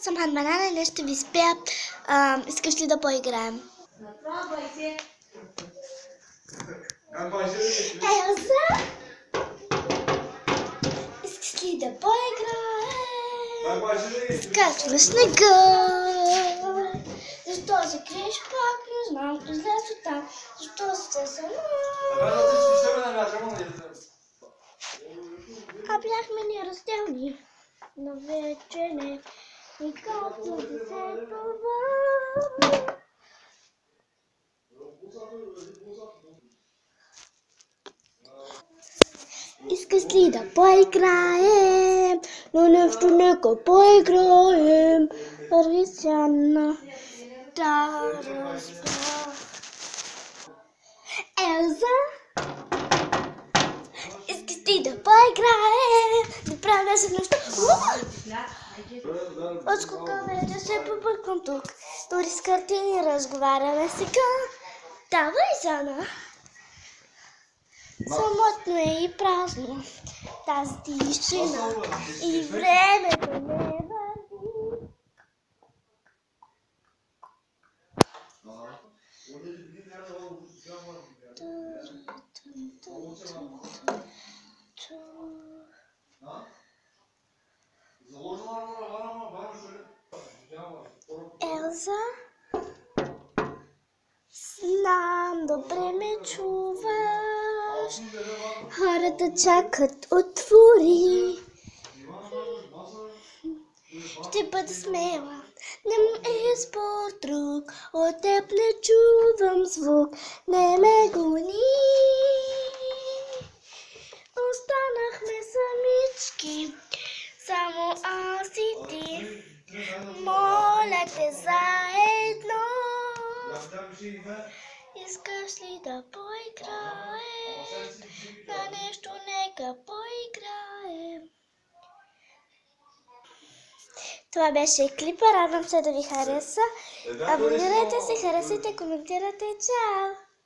съм Ханманана и днес ще ви спя. Искаш ли да поиграем? Елза! Искаш ли да поиграем? Скачва снега. Защо се криеш пак? Не знам, излезе там. Защо сте сама? А бяхме неразделни, но вече не. И както да се това. Искаш ли да поиграем? Но нещо нека поиграем. Рисяна да разбра. Елза? Искаш ли да поиграем? Да правим нещо. От скока вече се побърквам тук. Дори с картини разговаряме сега. Давай, Зана. Самотно е и празно тази тишина и времето не върви. Елза, знам, добре ме чуваш. Хората чакат, отвори. Ще бъда смела, нямам избор друг. От теб не чувам звук, не ме гони. Останахме самички, само аз и ти. Моля те заедно. Искаш ли да поиграем? На нещо нека поиграем. Това беше клипа. Радвам се да ви хареса. Абонирайте се, харесайте, коментирайте. Чао!